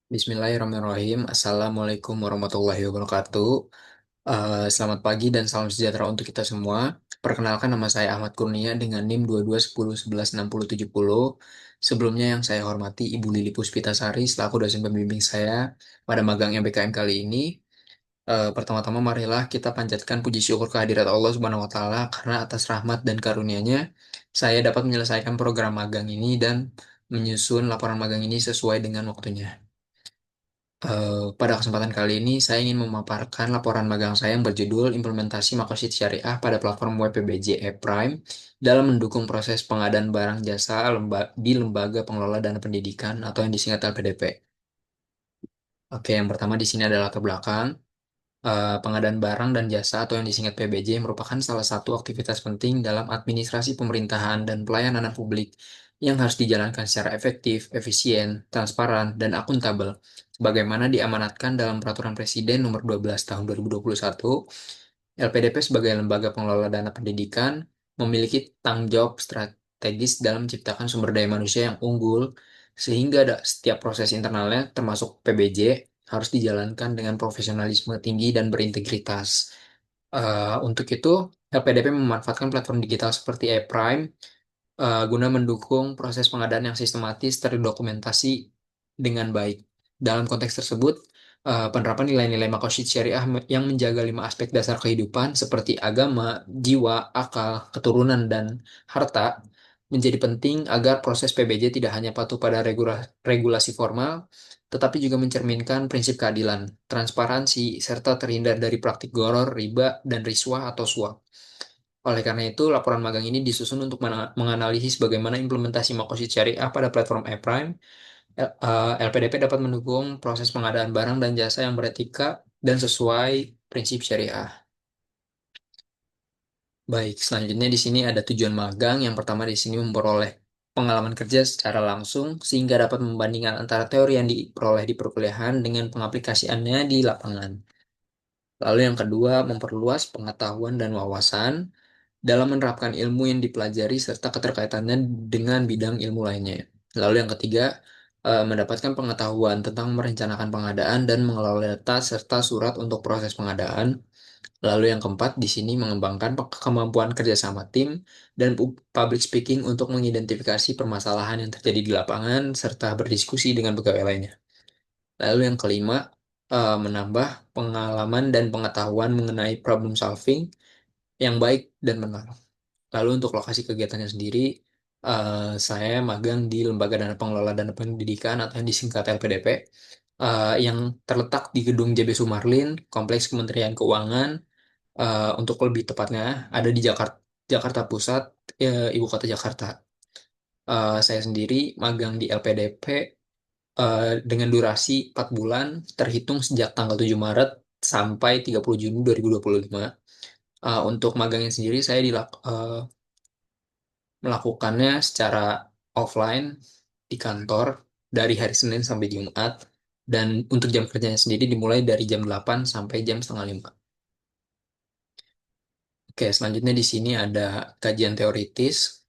Bismillahirrahmanirrahim. Assalamualaikum warahmatullahi wabarakatuh. Selamat pagi dan salam sejahtera untuk kita semua. Perkenalkan, nama saya Ahmad Kurnia dengan NIM 2210116070. Sebelumnya yang saya hormati Ibu Lili Puspitasari selaku dosen pembimbing saya pada magang MBKM kali ini. Pertama-tama marilah kita panjatkan puji syukur kehadirat Allah Subhanahu wa taala karena atas rahmat dan karunia-Nya saya dapat menyelesaikan program magang ini dan menyusun laporan magang ini sesuai dengan waktunya. Pada kesempatan kali ini, saya ingin memaparkan laporan magang saya yang berjudul Implementasi Makosid Syariah pada Platform Web PBJ e-Prime dalam mendukung proses pengadaan barang jasa di Lembaga Pengelola Dana Pendidikan atau yang disingkat LPDP. Oke, yang pertama di sini adalah latar belakang. Pengadaan barang dan jasa atau yang disingkat PBJ merupakan salah satu aktivitas penting dalam administrasi pemerintahan dan pelayanan publik yang harus dijalankan secara efektif, efisien, transparan, dan akuntabel. Sebagaimana diamanatkan dalam Peraturan Presiden Nomor 12 Tahun 2021, LPDP sebagai lembaga pengelola dana pendidikan memiliki tanggung jawab strategis dalam menciptakan sumber daya manusia yang unggul, sehingga setiap proses internalnya, termasuk PBJ, harus dijalankan dengan profesionalisme tinggi dan berintegritas. Untuk itu, LPDP memanfaatkan platform digital seperti e-Prime guna mendukung proses pengadaan yang sistematis terdokumentasi dengan baik. Dalam konteks tersebut, penerapan nilai-nilai makosyid syariah yang menjaga 5 aspek dasar kehidupan seperti agama, jiwa, akal, keturunan, dan harta menjadi penting agar proses PBJ tidak hanya patuh pada regulasi formal, tetapi juga mencerminkan prinsip keadilan, transparansi, serta terhindar dari praktik goror, riba, dan riswah atau suap. Oleh karena itu, laporan magang ini disusun untuk menganalisis bagaimana implementasi makosid syariah pada platform e-Prime. LPDP dapat mendukung proses pengadaan barang dan jasa yang beretika dan sesuai prinsip syariah. Baik, selanjutnya di sini ada tujuan magang. Yang pertama di sini memperoleh pengalaman kerja secara langsung sehingga dapat membandingkan antara teori yang diperoleh di perkuliahan dengan pengaplikasiannya di lapangan. Lalu yang kedua, memperluas pengetahuan dan wawasan dalam menerapkan ilmu yang dipelajari serta keterkaitannya dengan bidang ilmu lainnya. Lalu yang ketiga, mendapatkan pengetahuan tentang merencanakan pengadaan dan mengelola data serta surat untuk proses pengadaan. Lalu yang keempat, di sini mengembangkan kemampuan kerjasama tim dan public speaking untuk mengidentifikasi permasalahan yang terjadi di lapangan serta berdiskusi dengan pegawai lainnya. Lalu yang kelima, menambah pengalaman dan pengetahuan mengenai problem solving yang baik dan benar. Lalu untuk lokasi kegiatannya sendiri, saya magang di Lembaga Dana Pengelola Dana Pendidikan atau yang disingkat LPDP, yang terletak di Gedung JB Sumarlin, Kompleks Kementerian Keuangan, untuk lebih tepatnya ada di Jakarta, Jakarta Pusat, Ibu Kota Jakarta. Saya sendiri magang di LPDP dengan durasi 4 bulan, terhitung sejak tanggal 7 Maret sampai 30 Juni 2025. Untuk magangnya sendiri, saya melakukannya secara offline di kantor dari hari Senin sampai Jumat, dan untuk jam kerjanya sendiri dimulai dari jam 8 sampai jam setengah 5. Oke, selanjutnya di sini ada kajian teoritis,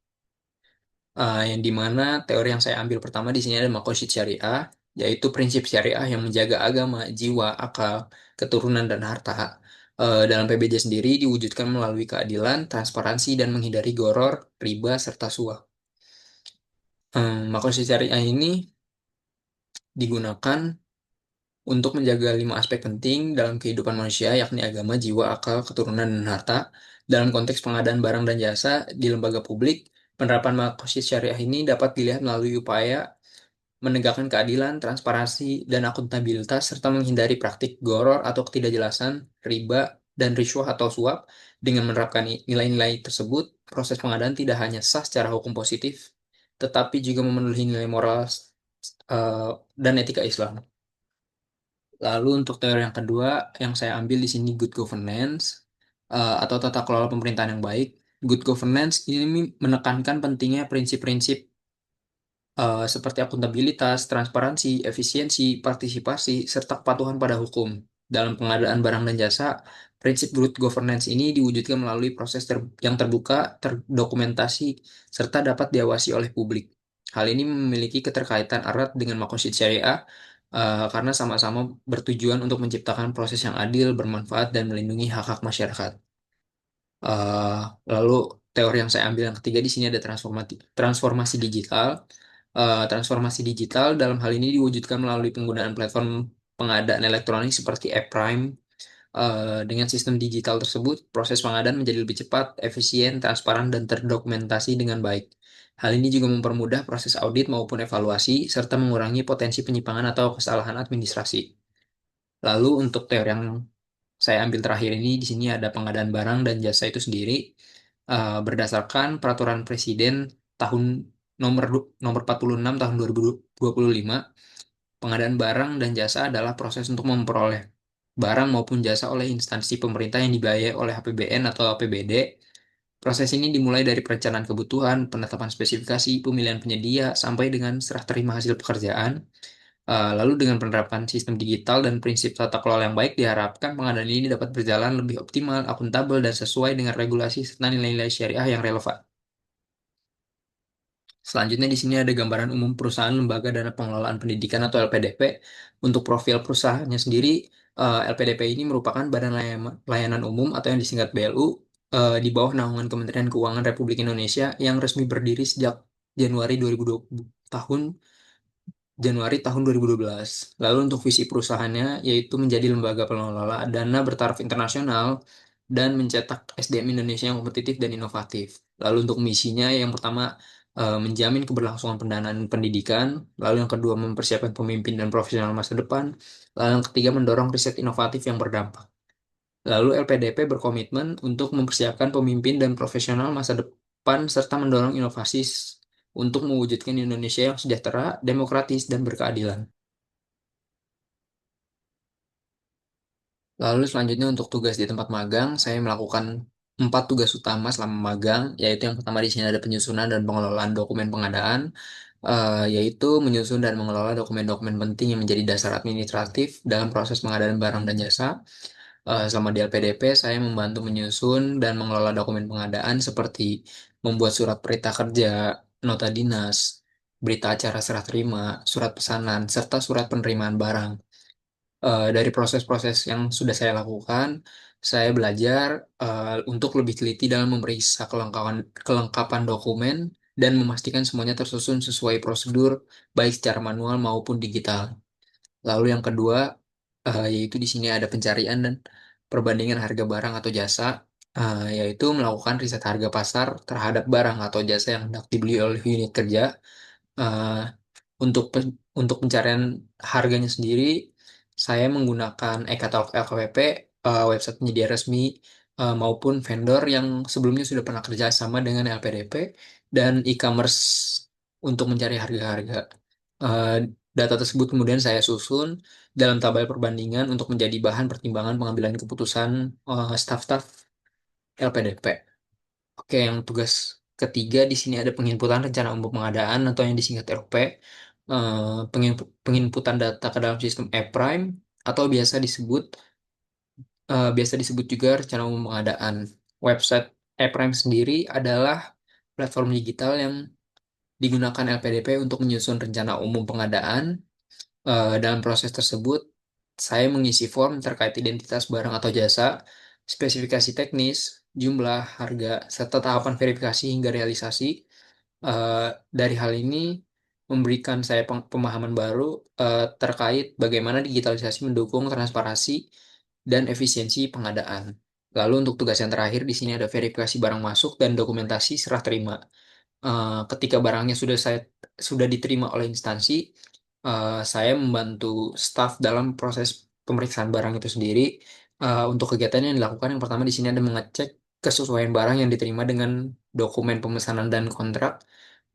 yang dimana teori yang saya ambil pertama di sini ada makosyid syariah, yaitu prinsip syariah yang menjaga agama, jiwa, akal, keturunan, dan harta. Dalam PBJ sendiri diwujudkan melalui keadilan, transparansi, dan menghindari goror, riba, serta suap. Makosyid syariah ini digunakan untuk menjaga 5 aspek penting dalam kehidupan manusia, yakni agama, jiwa, akal, keturunan, dan harta. Dalam konteks pengadaan barang dan jasa di lembaga publik, penerapan makosid syariah ini dapat dilihat melalui upaya menegakkan keadilan, transparansi, dan akuntabilitas, serta menghindari praktik goror atau ketidakjelasan, riba, dan riswah atau suap. Dengan menerapkan nilai-nilai tersebut, proses pengadaan tidak hanya sah secara hukum positif, tetapi juga memenuhi nilai moral dan etika Islam. Lalu untuk teori yang kedua yang saya ambil di sini good governance, atau tata kelola pemerintahan yang baik. Good governance ini menekankan pentingnya prinsip-prinsip seperti akuntabilitas, transparansi, efisiensi, partisipasi, serta kepatuhan pada hukum. Dalam pengadaan barang dan jasa, prinsip good governance ini diwujudkan melalui proses yang terbuka, terdokumentasi, serta dapat diawasi oleh publik. Hal ini memiliki keterkaitan erat dengan makosid syariah, karena sama-sama bertujuan untuk menciptakan proses yang adil, bermanfaat, dan melindungi hak-hak masyarakat. Eh, Lalu teori yang saya ambil yang ketiga di sini ada transformasi digital. Transformasi digital dalam hal ini diwujudkan melalui penggunaan platform pengadaan elektronik seperti e-Prime. Dengan sistem digital tersebut, proses pengadaan menjadi lebih cepat, efisien, transparan, dan terdokumentasi dengan baik. Hal ini juga mempermudah proses audit maupun evaluasi, serta mengurangi potensi penyimpangan atau kesalahan administrasi. Lalu untuk teori yang saya ambil terakhir ini, di sini ada pengadaan barang dan jasa itu sendiri. Berdasarkan peraturan Presiden tahun nomor 46 tahun 2025, pengadaan barang dan jasa adalah proses untuk memperoleh barang maupun jasa oleh instansi pemerintah yang dibiayai oleh APBN atau APBD. Proses ini dimulai dari perencanaan kebutuhan, penetapan spesifikasi, pemilihan penyedia, sampai dengan serah terima hasil pekerjaan. Lalu dengan penerapan sistem digital dan prinsip tata kelola yang baik, diharapkan pengadaan ini dapat berjalan lebih optimal, akuntabel, dan sesuai dengan regulasi serta nilai-nilai syariah yang relevan. Selanjutnya di sini ada gambaran umum perusahaan lembaga dana pengelolaan pendidikan atau LPDP. Untuk profil perusahaannya sendiri, LPDP ini merupakan badan layanan umum atau yang disingkat BLU, di bawah naungan Kementerian Keuangan Republik Indonesia yang resmi berdiri sejak Januari 2020 tahun Januari tahun 2012. Lalu untuk visi perusahaannya yaitu menjadi lembaga pengelola dana bertaraf internasional dan mencetak SDM Indonesia yang kompetitif dan inovatif. Lalu untuk misinya yang pertama, menjamin keberlangsungan pendanaan pendidikan, lalu yang kedua mempersiapkan pemimpin dan profesional masa depan, lalu yang ketiga mendorong riset inovatif yang berdampak. Lalu LPDP berkomitmen untuk mempersiapkan pemimpin dan profesional masa depan serta mendorong inovasi untuk mewujudkan Indonesia yang sejahtera, demokratis, dan berkeadilan. Lalu selanjutnya untuk tugas di tempat magang, saya melakukan 4 tugas utama selama magang, yaitu yang pertama di sini ada penyusunan dan pengelolaan dokumen pengadaan, yaitu menyusun dan mengelola dokumen-dokumen penting yang menjadi dasar administratif dalam proses pengadaan barang dan jasa. Selama di LPDP, saya membantu menyusun dan mengelola dokumen pengadaan seperti membuat surat perintah kerja, nota dinas, berita acara serah terima, surat pesanan, serta surat penerimaan barang. Dari proses-proses yang sudah saya lakukan, saya belajar untuk lebih teliti dalam memeriksa kelengkapan dokumen dan memastikan semuanya tersusun sesuai prosedur, baik secara manual maupun digital. Lalu yang kedua, yaitu di sini ada pencarian dan perbandingan harga barang atau jasa, yaitu melakukan riset harga pasar terhadap barang atau jasa yang hendak dibeli oleh unit kerja. Eh, untuk pencarian harganya sendiri, saya menggunakan e-katalog LKWP, website penyedia resmi, maupun vendor yang sebelumnya sudah pernah kerja sama dengan LPDP, dan e-commerce untuk mencari harga-harga. Eh, Data tersebut kemudian saya susun dalam tabel perbandingan untuk menjadi bahan pertimbangan pengambilan keputusan staf-staf LPDP. Oke, yang tugas ketiga di sini ada penginputan rencana umum pengadaan atau yang disingkat RUP, penginputan data ke dalam sistem e-Prime atau biasa disebut juga rencana umum pengadaan. Website e-Prime sendiri adalah platform digital yang digunakan LPDP untuk menyusun rencana umum pengadaan. Dalam proses tersebut, saya mengisi form terkait identitas barang atau jasa, spesifikasi teknis, jumlah, harga, serta tahapan verifikasi hingga realisasi. Dari hal ini memberikan saya pemahaman baru terkait bagaimana digitalisasi mendukung transparansi dan efisiensi pengadaan. Lalu untuk tugas yang terakhir di sini ada verifikasi barang masuk dan dokumentasi serah terima. Ketika barangnya sudah diterima oleh instansi, saya membantu staf dalam proses pemeriksaan barang itu sendiri. Untuk kegiatan yang dilakukan yang pertama di sini ada mengecek kesesuaian barang yang diterima dengan dokumen pemesanan dan kontrak.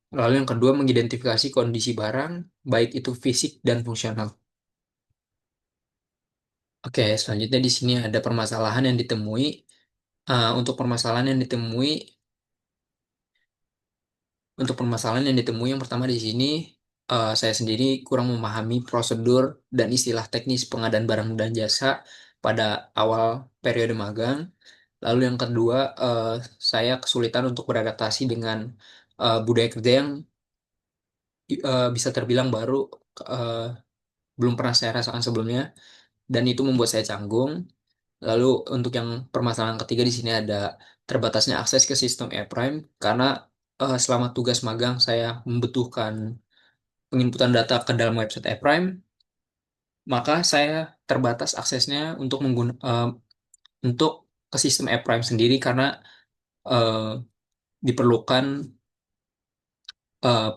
Lalu yang kedua mengidentifikasi kondisi barang, baik itu fisik dan fungsional. Oke, selanjutnya di sini ada permasalahan yang ditemui. Untuk permasalahan yang ditemui, yang ditemui yang pertama di sini, saya sendiri kurang memahami prosedur dan istilah teknis pengadaan barang dan jasa pada awal periode magang. Lalu yang kedua, saya kesulitan untuk beradaptasi dengan budaya kerja yang bisa terbilang baru. belum pernah saya rasakan sebelumnya, dan itu membuat saya canggung. Lalu untuk yang permasalahan ketiga di sini ada terbatasnya akses ke sistem e-prime karena selama tugas magang saya membutuhkan penginputan data ke dalam website e-prime, maka saya terbatas aksesnya untuk ke sistem e-prime sendiri karena eh, diperlukan eh,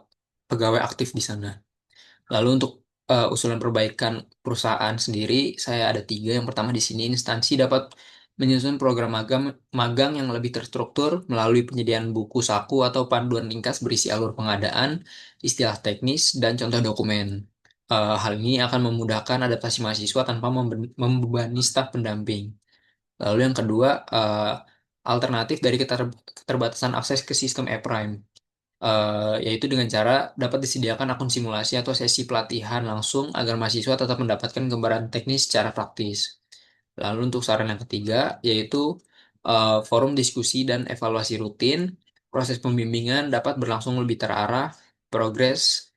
pegawai aktif di sana. Lalu untuk usulan perbaikan perusahaan sendiri, saya ada tiga. Yang pertama di sini instansi dapat menyusun program magang yang lebih terstruktur melalui penyediaan buku saku atau panduan ringkas berisi alur pengadaan, istilah teknis, dan contoh dokumen. Hal ini akan memudahkan adaptasi mahasiswa tanpa membebani staf pendamping. Lalu yang kedua, alternatif dari keterbatasan akses ke sistem e-prime, yaitu dengan cara dapat disediakan akun simulasi atau sesi pelatihan langsung agar mahasiswa tetap mendapatkan gambaran teknis secara praktis. Lalu untuk saran yang ketiga, yaitu forum diskusi dan evaluasi rutin. Proses pembimbingan dapat berlangsung lebih terarah, progres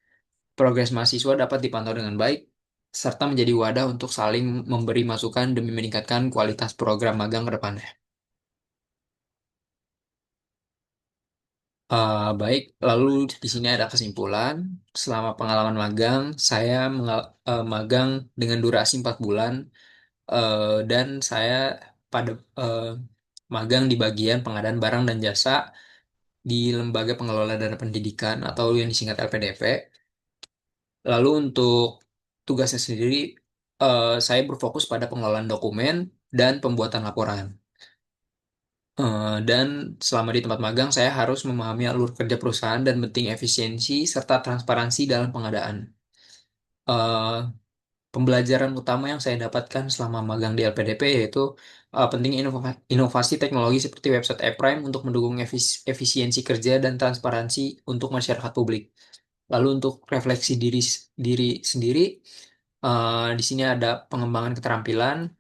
progres mahasiswa dapat dipantau dengan baik, serta menjadi wadah untuk saling memberi masukan demi meningkatkan kualitas program magang ke depannya. Baik, lalu di sini ada kesimpulan. Selama pengalaman magang, saya magang dengan durasi 4 bulan, dan saya pada eh, magang di bagian pengadaan barang dan jasa di Lembaga Pengelola Dana Pendidikan atau yang disingkat LPDP. Lalu untuk tugasnya sendiri, saya berfokus pada pengelolaan dokumen dan pembuatan laporan. Dan selama di tempat magang, saya harus memahami alur kerja perusahaan dan penting efisiensi serta transparansi dalam pengadaan. Eh, Pembelajaran utama yang saya dapatkan selama magang di LPDP yaitu penting inovasi teknologi seperti website e-prime untuk mendukung efisiensi kerja dan transparansi untuk masyarakat publik. Lalu untuk refleksi diri sendiri, di sini ada pengembangan keterampilan.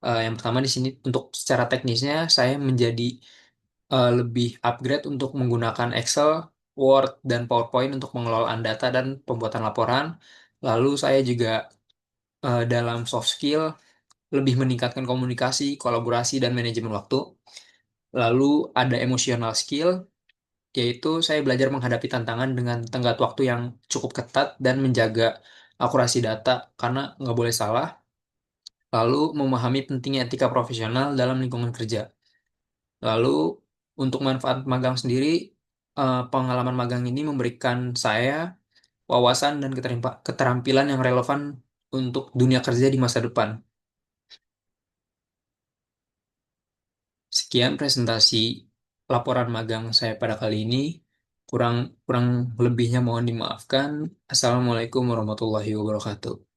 Yang pertama di sini untuk secara teknisnya saya menjadi lebih upgrade untuk menggunakan Excel, Word, dan PowerPoint untuk pengelolaan data dan pembuatan laporan. Lalu saya juga dalam soft skill lebih meningkatkan komunikasi, kolaborasi, dan manajemen waktu. Lalu ada emotional skill, yaitu saya belajar menghadapi tantangan dengan tenggat waktu yang cukup ketat dan menjaga akurasi data karena nggak boleh salah. Lalu memahami pentingnya etika profesional dalam lingkungan kerja. Lalu untuk manfaat magang sendiri, pengalaman magang ini memberikan saya wawasan dan keterampilan yang relevan untuk dunia kerja di masa depan. Sekian presentasi laporan magang saya pada kali ini. Kurang kurang lebihnya mohon dimaafkan. Assalamualaikum warahmatullahi wabarakatuh.